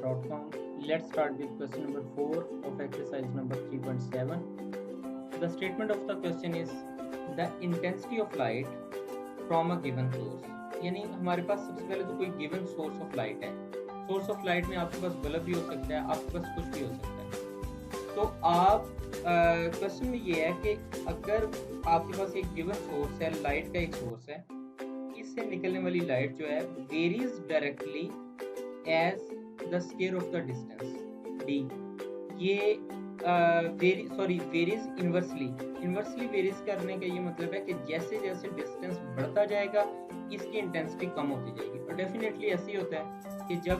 mathsmath.com. Let's start with question number 4 of exercise number 3.7. The statement of the question is the intensity of light from a given source. यानी हमारे पास सबसे पहले तो कोई given source of light है. Source of light में आपके पास bulb भी हो सकता है, आपके पास कुछ भी हो सकता है. तो आप क्वेश्चन में ये है कि अगर आपके पास एक गिवन सोर्स है, लाइट का एक सोर्स है, इससे निकलने वाली लाइट जो है varies directly as the square of the distance D. ये वेरीज इन्वर्सली वेरीज करने का ये मतलब है कि जैसे जैसे डिस्टेंस बढ़ता जाएगा इसकी इंटेंसिटी कम होती जाएगी. और डेफिनेटली ऐसे ही होता है कि जब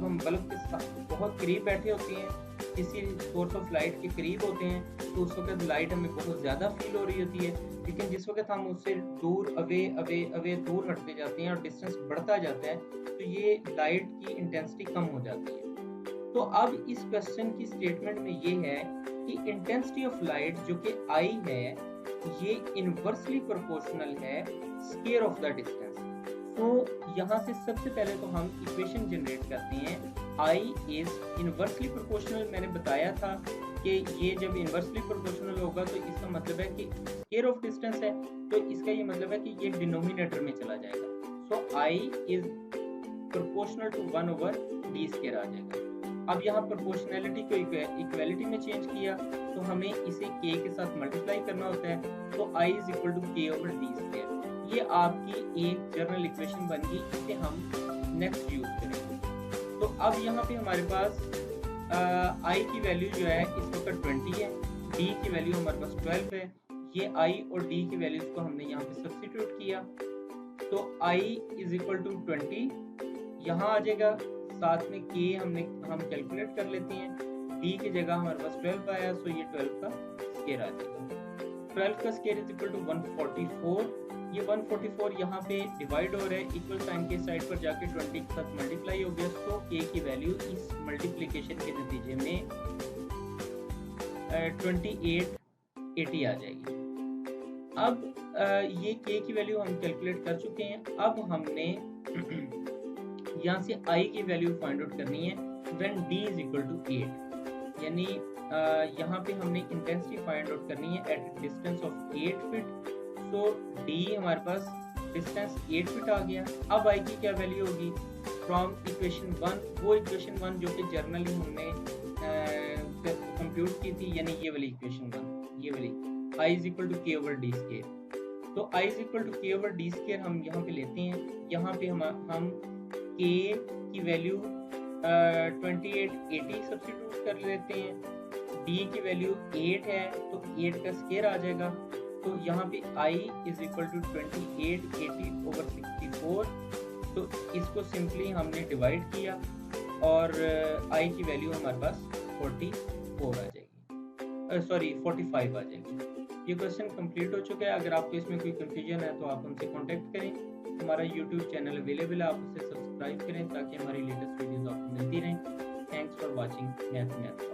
हम बल्ब के साथ बहुत करीब बैठे होते हैं, किसी सोर्स ऑफ लाइट के करीब होते हैं, तो उस वक्त लाइट हमें बहुत ज़्यादा फील हो रही होती है. लेकिन जिस वक्त हम उससे दूर अवे दूर हटते जाते हैं और डिस्टेंस बढ़ता जाता है, तो ये लाइट की इंटेंसिटी कम हो जाती है. तो अब इस क्वेश्चन की स्टेटमेंट में ये है कि इंटेंसिटी ऑफ लाइट जो कि आई है, ये इनवर्सली प्रोपोर्शनल है स्क्वायर ऑफ द डिस्टेंस. तो यहाँ से सबसे पहले तो हम इक्वेशन जनरेट करते हैं. I is inversely proportional. मैंने बताया था कि ये जब इनवर्सली प्रोपोर्शनल होगा तो इसका मतलब है कि स्क्वायर ऑफ डिस्टेंस है, तो इसका ये मतलब है कि ये डिनोमिनेटर में चला जाएगा. So I is proportional to 1 over d square आ जाएगा. अब यहाँ प्रोपोर्शनैलिटी को इक्वालिटी में चेंज किया तो हमें इसे k के साथ मल्टीप्लाई करना होता है. तो i is equal to k over d square. ये आपकी एक जनरल इक्वेशन बन गई. इसे हम नेक्स्ट यूज करेंगे. तो अब यहाँ पे हमारे पास i की वैल्यू जो है इस वक्त 20 है, d की वैल्यू हमारे पास 12 है. ये i और d की वैल्यूज को हमने यहाँ पे सब्स्टिट्यूट किया तो i इज इक्वल टू 20 यहाँ आ जाएगा. साथ में k हम कैलकुलेट कर लेते हैं. d की जगह हमारे पास 12 आया, सो ये 12 का स्क्वायर आ जाएगा. 12 का स्क्वायर इज इक्वल टू 144. ये 144 यहाँ पे डिवाइड हो रहा है, इक्वल साइन के साइड पर जाके 20 के साथ मल्टीप्लाई हो गया. तो k की वैल्यू इस मल्टीप्लिकेशन के नतीजे में 2880 आ जाएगी. अब ये k की वैल्यू हम कैलकुलेट कर चुके हैं. अब हमने यहाँ से i की वैल्यू फाइंड आउट करनी है when d is equal to 8. यानी यहाँ पे हमने इंटेंसिटी फाइंड आउट करनी है एट डिस्टेंस ऑफ 8 फीट. तो d हमारे पास डिस्टेंस 8 फीट आ गया. अब i की क्या वैल्यू होगी फ्रॉम इक्वेशन 1, वो इक्वेशन 1 जो कि जर्नली हमने कंप्यूट की थी, यानी ये वाली इक्वेशन 1, ये वाली i is equal to k over d square. तो i is equal to k over d square हम यहाँ पे लेते हैं. यहाँ पे हम k की वैल्यू 2880 सब्स्टिट्यूट कर लेते हैं. d की वैल्यू 8 है तो 8 का स्क्वायर आ जाएगा. तो यहाँ पे i is equal to 2880 over 64. तो इसको सिंपली हमने डिवाइड किया और i की वैल्यू हमारे पास 44 आ जाएगी, 45 आ जाएगी. ये क्वेश्चन कंप्लीट हो चुका है. अगर आपको इसमें कोई कंफ्यूजन है तो आप हमसे कांटेक्ट करें. हमारा यूट्यूब चैनल अवेलेबल है, आप उसे सब्सक्राइब करें ताकि हमारी लेटेस्ट वीडियोस आपको मिलती रहें. Thanks for watching maths.